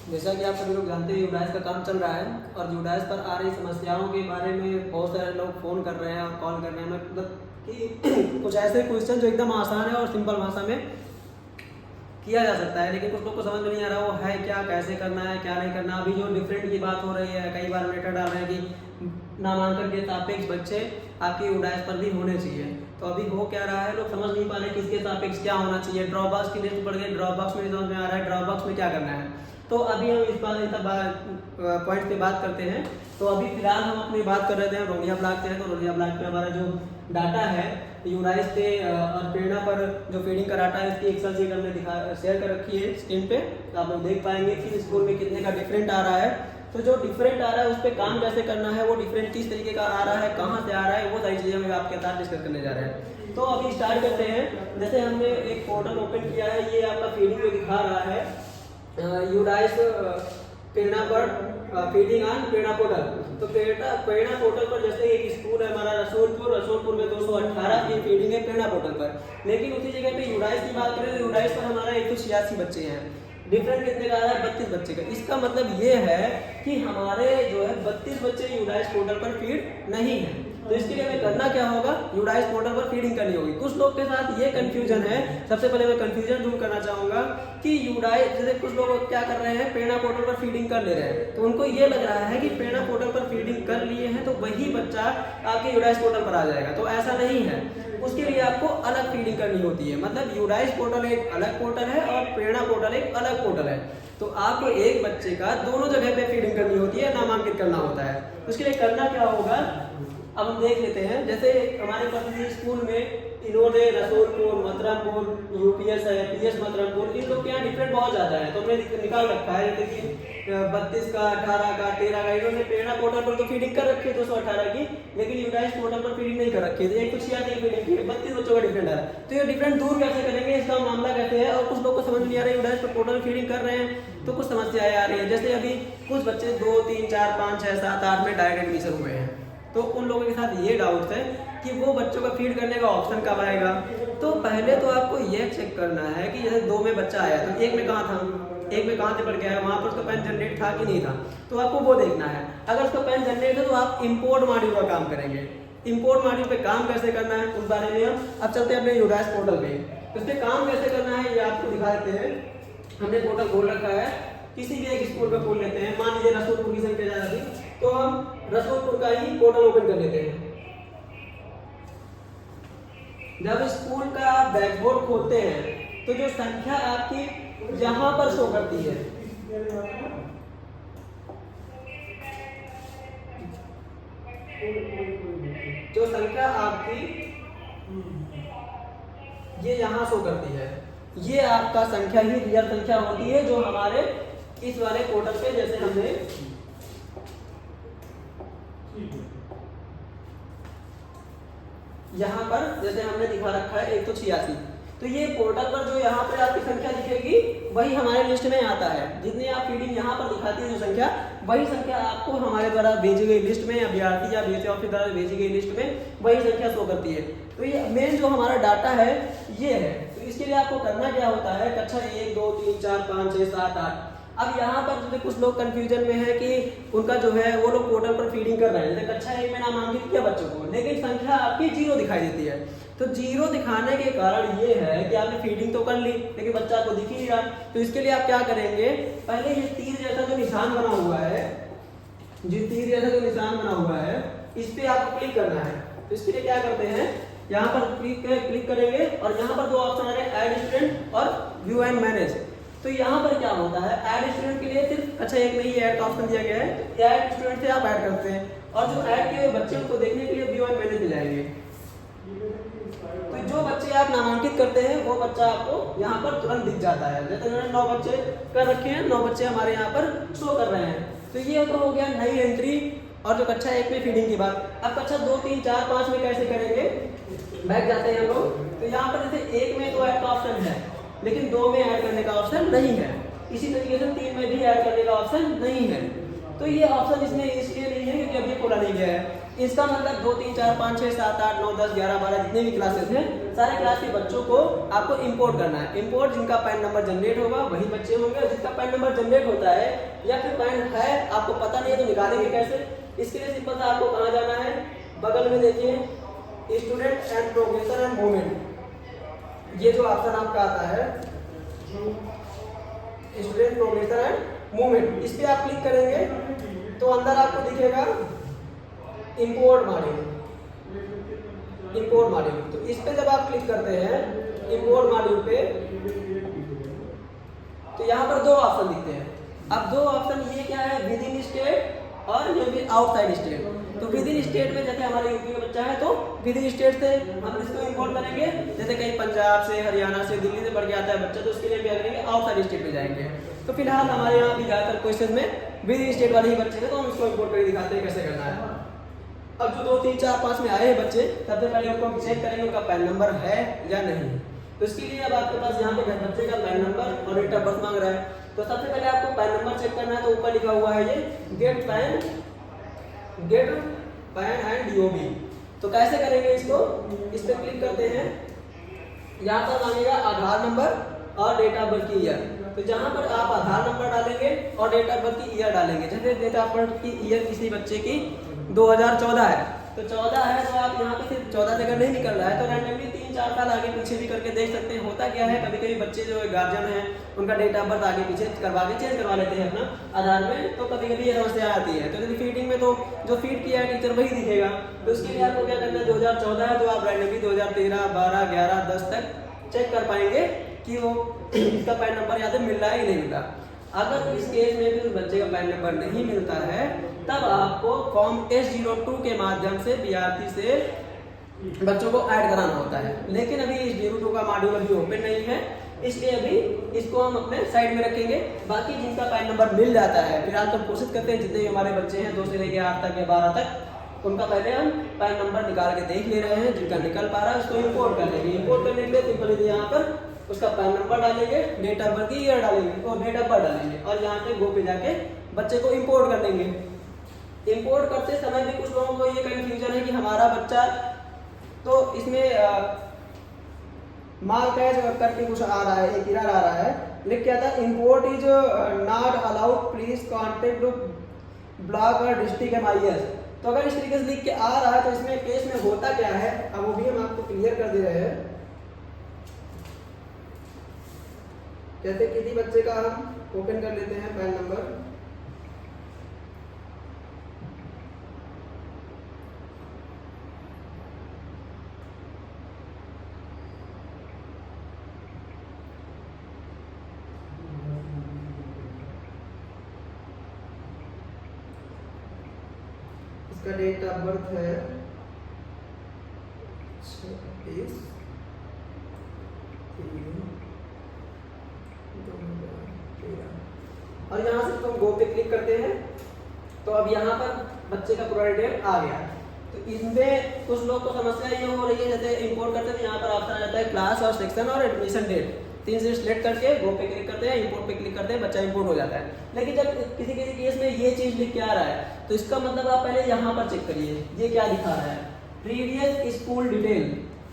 जैसा कि आप सभी लोग जानते हैं यूडाइस का काम चल रहा है और यूडाइस पर आ रही समस्याओं के बारे में बहुत सारे लोग फ़ोन कर रहे हैं और कॉल कर रहे हैं। मतलब कि कुछ ऐसे क्वेश्चन जो एकदम आसान है और सिंपल भाषा में किया जा सकता है, लेकिन कुछ लोग को समझ में नहीं आ रहा वो है क्या, कैसे करना है, क्या नहीं करना। अभी जो डिफरेंट की बात हो रही है, कई बार लेटर डाल रहे हैं कि नामांकन के सापेक्ष बच्चे आपकी यूडाइस पर भी होने चाहिए। तो अभी हो क्या रहा है, लोग समझ नहीं पा रहे किसके सापेक्ष क्या होना चाहिए। ड्रॉप बॉक्स की लिस्ट पड़ गई, ड्रॉप बॉक्स में नहीं समझ में आ रहा है ड्रॉप बॉक्स में क्या करना है। तो अभी हम इस पॉइंट पे बात करते हैं। तो अभी फिलहाल हम अपनी बात कर रहे थे रोनिया ब्लॉक से। तो रोनिया ब्लॉक में हमारा जो डाटा है यूडाइस पे और प्रेरणा पर जो फीडिंग का डाटा है इसकी एक्सेल शीट हमने शेयर कर रखी है स्क्रीन पे। तो आप लोग देख पाएंगे कि स्कूल में कितने का डिफरेंट आ रहा है। तो जो डिफरेंट आ रहा है उस पर काम कैसे करना है, वो डिफरेंट किस तरीके का आ रहा है, कहाँ से आ रहा है, वो सारी चीज़ें हम आपके साथ डिस्कस करने जा रहे हैं। तो अभी स्टार्ट करते हैं। जैसे हमने एक पोर्टल ओपन किया है, ये आपका फीडिंग में दिखा रहा है यूडाइस प्रेरणा पर फीडिंग ऑन प्रेरणा पोर्टल। तो प्रेरणा पोर्टल पर जैसे एक स्कूल है हमारा रसूलपुर में 218 की फीडिंग है प्रेरणा पोर्टल पर। लेकिन उसी जगह पे यूडाइस की बात करें तो यूडाइस पर हमारा 186 बच्चे हैं। डिफरेंट कितने का आ रहा है, 32 बच्चे का। इसका मतलब ये है कि हमारे जो है 32 बच्चे यूडाइस पोर्टल पर फीड नहीं है। तो इसके लिए हमें करना क्या होगा, यूडाइस पोर्टल पर फीडिंग करनी होगी। कुछ लोग के साथ ये कंफ्यूजन है। सबसे पहले मैं कंफ्यूजन दूर करना चाहूंगा कि यूडाइस, जैसे कुछ लोग क्या कर रहे हैं, प्रेरणा पोर्टल पर फीडिंग कर ले रहे हैं। तो उनको ये लग रहा है कि प्रेरणा पोर्टल पर फीडिंग कर लिए हैं तो वही बच्चा आपके यूडाइस पोर्टल पर आ जाएगा। तो ऐसा नहीं है, उसके लिए आपको अलग फीडिंग करनी होती है। मतलब यूडाइस पोर्टल एक अलग पोर्टल है और प्रेरणा पोर्टल एक अलग पोर्टल है। तो आपको एक बच्चे का दोनों जगह पे फीडिंग करनी होती है, नामांकित करना होता है। उसके लिए करना क्या होगा, अब हम देख लेते हैं। जैसे हमारे प्रतिनिधि स्कूल में इन्होंने रसूलपुर, मतरमपुर, यूपीएस है, पीएस मतरमपुर, इन लोग के यहाँ डिफरेंट बहुत ज़्यादा है। तो हमने निकाल रखा है जैसे कि 32 का, 18 का, 13 का। इन्होंने प्रेरणा पोर्टल पर तो फीडिंग कर रखी है 218 की, लेकिन यूडाइस पोर्टल पर फीडिंग नहीं कर रखी है। तो एक कुछ याद फीडिंग की 32 बच्चों का डिफरेंट है। तो ये डिफरेंट दूर कैसे करेंगे, इसका मामला कैसे है। और कुछ लोग को समझ नहीं आ रहा है यूडाइस पर पोर्टल फीडिंग कर रहे हैं तो कुछ समस्याएं आ रही है। जैसे अभी कुछ बच्चे 2, 3, 4, 5, 6, 7, 8 में डायरेक्ट एडमिशन हुए हैं। तो उन लोगों के साथ ये डाउट है कि वो बच्चों का फीड करने का ऑप्शन कब आएगा। तो पहले तो आपको ये चेक करना है कि जैसे 2 में बच्चा आया तो एक में कहाँ था, एक में कहाँ से पढ़ के आया, वहाँ पर उसका पैन जनरेट था कि नहीं था। तो आपको वो देखना है। अगर उसका पैन जनरेट है तो आप इंपोर्ट मॉड्यूल का काम करेंगे। इंपोर्ट मॉड्यूल पे काम कैसे करना है उस बारे में हम अब चलते हैं अपने यूडाइस पोर्टल पे। उस पर काम कैसे करना है ये आपको दिखा देते हैं। हमने पोर्टल खोल रखा है, किसी भी एक स्कूल का खोल लेते हैं। मान लीजिए रसूलपुर की संख्या ज़्यादा थी तो हम रसूलपुर का ही पोर्टल ओपन कर लेते हैं। जब स्कूल का बैकबोर्ड खोलते हैं तो जो संख्या आपकी यहां पर शो करती है, जो संख्या आपकी ये यहां शो करती है, ये आपका संख्या ही रियल संख्या होती है जो हमारे इस वाले पोर्टल पे, जैसे हमने यहाँ पर जैसे हमने दिखा रखा है 186। तो ये पोर्टल पर जो यहाँ पर आपकी संख्या दिखेगी वही हमारे लिस्ट में आता है। जितनी आप फीडिंग यहाँ पर दिखाती है जो संख्या, वही संख्या आपको हमारे द्वारा भेजी गई लिस्ट में या बीआरटी या बीएचए ऑफिस द्वारा भेजी गई लिस्ट में वही संख्या शो करती है। तो ये मेन जो हमारा डाटा है ये है। तो इसके लिए आपको करना क्या होता है, कक्षा 1, 2, 3, 4, 5, 6, 7, 8। अब यहाँ पर जैसे कुछ लोग कंफ्यूजन में है कि उनका जो है वो लोग पोर्टल पर फीडिंग कर रहे हैं। जैसे कक्षा 1 में नामांकित किया बच्चों को, लेकिन संख्या आपकी 0 दिखाई देती है। तो 0 दिखाने के कारण ये है कि आपने फीडिंग तो कर ली लेकिन बच्चा को दिख ही नहीं रहा। तो इसके लिए आप क्या करेंगे, पहले ये तीर जैसा जो निशान बना हुआ है, तीर जैसा जो निशान बना हुआ है, इस पे आपको क्लिक करना है। तो इसके लिए क्या करते हैं, यहाँ पर क्लिक करेंगे और यहाँ पर 2 ऑप्शन आ रहे हैं, ऐड स्टूडेंट और व्यू एंड मैनेज। तो यहाँ पर क्या होता है, ऐड स्टूडेंट के लिए सिर्फ अच्छा 1 में ही ऐड का ऑप्शन दिया गया है। तो ऐड स्टूडेंट से आप ऐड करते हैं और जो ऐड किए हुए बच्चे उनको देखने के लिए व्यू एंड मैनेज में जाएंगे। तो जो बच्चे आप नामांकित करते हैं वो बच्चा आपको यहाँ पर तुरंत दिख जाता है। जैसे मैंने 9 बच्चे कर रखे हैं, 9 बच्चे हमारे यहाँ पर शो कर रहे हैं। तो ये तो हो गया नई एंट्री और जो कक्षा 1 में फीडिंग की बात। अब कक्षा 2, 3, 4, 5 में कैसे करेंगे, बैठ जाते हैं हम लोग। तो यहाँ पर जैसे 1 में तो ऐड का ऑप्शन है लेकिन 2 में ऐड करने का ऑप्शन नहीं है। इसी तरीके से 3 में भी ऐड करने का ऑप्शन नहीं है। तो ये ऑप्शन इसमें इसलिए नहीं है क्योंकि अभी खोला नहीं गया है। इसका मतलब 2 3 4 5 6 7 8 9 10 11 12 जितने भी क्लासेस हैं सारे क्लास के बच्चों को आपको इंपोर्ट करना है। इंपोर्ट जिनका पैन नंबर जनरेट होगा वही बच्चे होंगे, और जिसका पैन नंबर जनरेट होता है या फिर पैन है आपको पता नहीं है तो निकालेंगे कैसे। इसके लिए सिंपल सा आपको कहाँ जाना है, बगल में देखिए student and progression and movement, ये जो ऑप्शन आपका आता है स्टूडेंट प्रोग्रेशन एंड मूवमेंट, इस पे आप क्लिक करेंगे तो अंदर आपको दिखेगा इंपोर्ट मॉड्यूल। इंपोर्ट मॉड्यूल, तो इस पे जब आप क्लिक करते हैं इंपोर्ट मॉड्यूल पे तो यहाँ पर दो ऑप्शन दिखते हैं। अब दो ऑप्शन ये क्या है, विद इन स्टेट और ये भी आउटसाइड स्टेट। तो विद इन स्टेट में जैसे हमारे यूपी का बच्चा है तो विद इन स्टेट से हम इसको इंपोर्ट करेंगे, जैसे कहीं पंजाब से, हरियाणा से, दिल्ली से पढ़ के आता है बच्चा तो उसके लिए क्या करेंगे, आउटसाइड स्टेट में जाएंगे। तो फिलहाल हमारे यहाँ भी ज़्यादातर क्वेश्चन में विद इन स्टेट वाले ही बच्चे हैं तो हम इसको इंपोर्ट करके दिखाते हैं कैसे करना है। अब जो 2 3 4 5 में आए हैं बच्चे, सबसे पहले उनको चेक करेंगे उनका पैन नंबर है या नहीं। तो इसके लिए अब आपके पास यहाँ पे बच्चे का पैन नंबर और डेट ऑफ बर्थ मांग रहा है, तो सबसे पहले आपको पैन नंबर चेक करना है। तो ऊपर लिखा हुआ है ये गेट पैन एंड डीओबी। तो कैसे करेंगे इसको, इस पर क्लिक करते हैं, यहाँ पर मांगेगा आधार नंबर और डेट ऑफ बर्थ की ईयर। तो जहाँ पर आप आधार नंबर डालेंगे और डेट ऑफ बर्थ की ईयर डालेंगे, जैसे डेट ऑफ बर्थ की ईयर किसी बच्चे की 2014 है तो 14 है तो आप यहाँ पे सिर्फ 14 से अगर नहीं निकल रहा है तो रैंडमली 3 4 साल आगे पीछे भी करके देख सकते हैं। होता क्या है, कभी कभी बच्चे जो गार्जियन है उनका डेट ऑफ बर्थ आगे पीछे करवा के चेंज करवा लेते हैं अपना आधार में, तो कभी कभी ये समस्या आती है। तो यदि फीडिंग में तो जो फीड किया है टीचर वही दिखेगा, तो उसके लिए आपको क्या करना है, 2014 है तो आप रैंडमली 2013 12 11 10 तक चेक कर पाएंगे कि वो इसका पैन नंबर यहाँ से मिल रहा है कि नहीं मिल रहा। अगर इस केस में भी उस बच्चे का पैन नंबर नहीं मिलता है तब आपको फॉर्म S02 के माध्यम से बीआरटी से बच्चों को ऐड कराना होता है। लेकिन अभी इस 02 का मॉड्यूल अभी ओपन नहीं है, इसलिए अभी इसको हम अपने साइड में रखेंगे। बाकी जिनका पैन नंबर मिल जाता है, फिलहाल तो कोशिश करते हैं जितने भी हमारे बच्चे हैं 2 से लेकर 8 तक या 12 तक, उनका पहले हम पैन नंबर निकाल के देख ले रहे हैं। जिनका निकल पा रहा है उसको इंपोर्ट कर लेंगे। इंपोर्ट करने के लिए सिंपल यहाँ पर उसका पैन नंबर डालेंगे, डेट ऑफ बर्थ की ईयर डालेंगे और डेट ऑफ बर्थ डालेंगे और यहाँ पे गो पे जाके बच्चे को इंपोर्ट कर लेंगे। इंपोर्ट करते समय भी कुछ लोगों को ये कंफ्यूजन है कि हमारा बच्चा, तो इसमें मार्क एज करके कुछ आ रहा है, एक एरर आ रहा है, लिख क्या था, import is not allowed, please contact block और डिस्ट्रिक्ट MIS। तो अगर इस तरीके से लिख के आ रहा है तो इसमें केस में होता क्या है, अब वो भी हम आपको क्लियर कर दे रहे हैं। जैसे किसी बच्चे का हम ओपन कर लेते हैं पैन नंबर, इसका डेट ऑफ बर्थ है 26 और यहाँ से तुम गो पे क्लिक करते हैं तो अब यहाँ पर बच्चे का पूरा डिटेल आ गया। तो इसमें कुछ लोग को समस्या ये हो रही है, जैसे इंपोर्ट करते हैं यहाँ पर ऑप्शन आ जाता है क्लास और सेक्शन और एडमिशन डेट, 3 से सिलेक्ट करके गो पे क्लिक करते हैं, इंपोर्ट पे क्लिक करते हैं, बच्चा इंपोर्ट हो जाता है। लेकिन जब किसी किसी केस में ये चीज़ लिख के आ रहा है तो इसका मतलब आप पहले यहाँ पर चेक करिए ये क्या दिखा रहा है, प्रीवियस स्कूल डिटेल,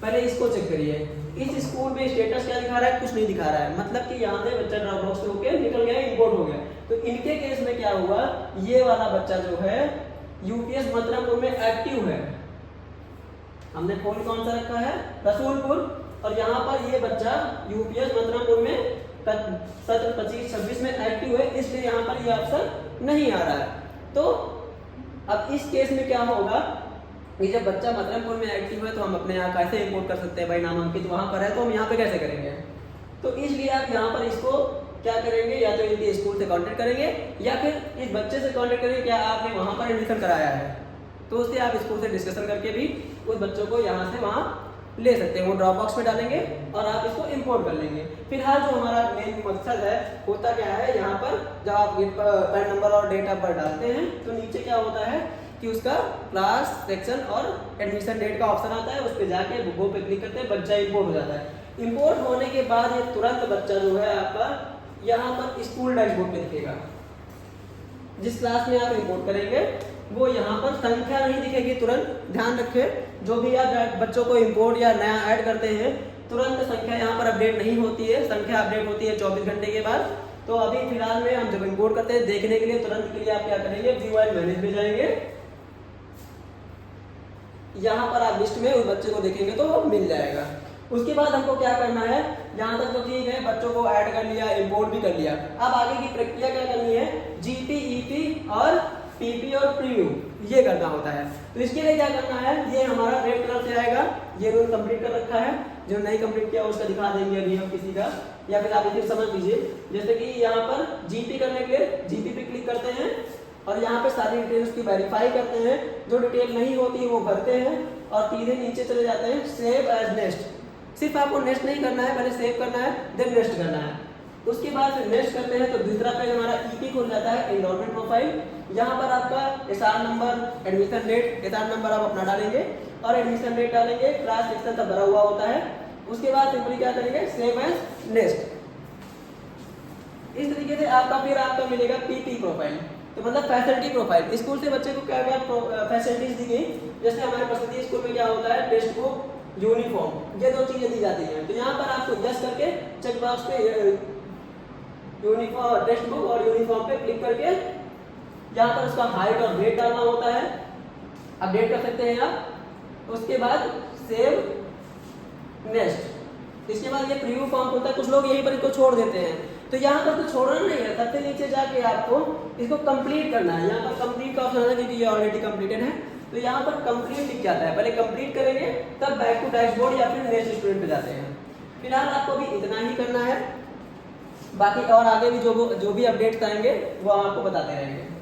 पहले इसको चेक करिए। इस स्कूल में स्टेटस क्या दिखा रहा है, कुछ नहीं दिखा रहा है, मतलब कि यहाँ से बच्चा ड्रॉप बॉक्स से होकर निकल गया, इंपोर्ट हो गया। तो इनके केस में क्या हुआ, ये वाला बच्चा जो है यूपीएस मतरमपुर में एक्टिव है, हमने फोन कौन सा रखा है, रसूलपुर, और यहाँ पर ये बच्चा यूपीएस मतरमपुर में सत्र 25-26 में एक्टिव है, इसलिए यहाँ पर ये ऑप्शन नहीं आ रहा है। तो अब इस केस में क्या होगा कि जब बच्चा मतरमपुर में एक्टिव है तो हम अपने यहाँ कैसे इंपोर्ट कर सकते हैं, भाई नामांकित वहाँ पर है तो हम यहाँ पे कैसे करेंगे। तो इसलिए आप यहाँ पर इसको क्या करेंगे, या तो इनके स्कूल से कांटेक्ट करेंगे या फिर इस बच्चे से कांटेक्ट करेंगे, क्या आपने वहाँ पर एडमिशन कराया है, तो उससे आप स्कूल से डिस्कशन करके भी उस बच्चों को यहाँ से वहाँ ले सकते हैं। वो ड्रॉप बॉक्स में डालेंगे और आप इसको इंपोर्ट कर लेंगे। फिलहाल जो हमारा मेन मकसद है, होता क्या है, यहाँ पर जब आप पैन नंबर और डेट ऑफ बर्थ डालते हैं तो नीचे क्या होता है कि उसका क्लास, सेक्शन और एडमिशन डेट का ऑप्शन आता है, उस पर जाके गो पे क्लिक करते हैं, बच्चा इंपोर्ट हो जाता है। इंपोर्ट होने के बाद ये तुरंत बच्चा जो है आपका यहाँ पर स्कूल डैशबोर्ड पे दिखेगा। जिस क्लास में आप इंपोर्ट करेंगे वो यहाँ पर संख्या नहीं दिखेगी तुरंत। ध्यान रखें, जो भी आप बच्चों को इंपोर्ट या नया ऐड करते हैं तुरंत संख्या यहाँ पर अपडेट नहीं होती है, संख्या अपडेट होती है 24 घंटे के बाद। तो अभी फिलहाल में हम जब इंपोर्ट करते हैं देखने के लिए तुरंत के लिए आप क्या करेंगे, व्यू एंड मैनेज में जाएंगे। यहाँ पर आप लिस्ट में उस बच्चे को देखेंगे तो वो मिल जाएगा। उसके बाद हमको क्या करना है, यहाँ तक तो ठीक है, बच्चों को ऐड कर लिया, इंपोर्ट भी कर लिया। अब आगे की प्रक्रिया क्या करनी है, जीपी, ईपी और पीपी और प्रीव्यू ये करना होता है। तो इसके लिए क्या करना है, ये हमारा रेड कलर से आएगा, ये रोल कंप्लीट कर रखा है। जो नहीं कंप्लीट किया उसका दिखा देंगे अभी हम किसी का, या फिर आप इसे समझ लीजिए। जैसे कि यहाँ पर जीपी करने के लिए जीपी पे क्लिक करते हैं और यहाँ पे सारी डिटेल्स की वेरीफाई करते हैं। जो डिटेल नहीं होती वो भरते हैं और सीधे नीचे चले जाते हैं सेव एज नेक्स्ट। सिर्फ आपको नेक्स्ट नहीं करना है, पहले सेव करना है देन नेक्स्ट करना है। उसके बाद फिर नेक्स्ट करते हैं तो दूसरा पेज हमारा ईपी खुल जाता है, एनरोलमेंट प्रोफाइल। यहाँ पर आपका SR number, admission date, SR number आप अपना डालेंगे और एडमिशन डेट डालेंगे, क्लास सेक्शन तक भरा हुआ होता है। उसके बाद सिंपली क्या करेंगे, सेव एज नेक्स्ट। इस तरीके से आपका मिलेगा पीपी प्रोफाइल, तो मतलब फैसिलिटी प्रोफाइल। स्कूल से बच्चे को क्या क्या फैसिलिटीज दी गई, जैसे हमारे पसंदीदा स्कूल में क्या होता है, टेक्स्ट बुक, यूनिफॉर्म, ये 2 चीजें दी जाती हैं। तो यहाँ पर आपको यस करके चेक बॉक्स पे यूनिफॉर्म, टेक्स्ट बुक और यूनिफॉर्म पे क्लिक करके यहाँ पर उसका हाइट और वेट डालना होता है, अपडेट कर सकते हैं आप। उसके बाद सेव नेक्स्ट। इसके बाद ये प्रीव्यू फॉर्म होता है, कुछ लोग यहीं पर इसको छोड़ देते हैं, तो यहाँ पर तो छोड़ना नहीं है, सबसे नीचे जाके आपको इसको कंप्लीट करना है। यहाँ पर कंप्लीट का ऑप्शन है क्योंकि ये ऑलरेडी कंप्लीटेड है, तो यहाँ पर कंप्लीट लिख के आता है। पहले कंप्लीट करेंगे तब बैक टू डैशबोर्ड या फिर नेक्स्ट स्टूडेंट पे जाते हैं। फिलहाल आपको भी इतना ही करना है, बाकी और आगे भी जो भी अपडेट्स आएंगे वो आपको बताते रहेंगे।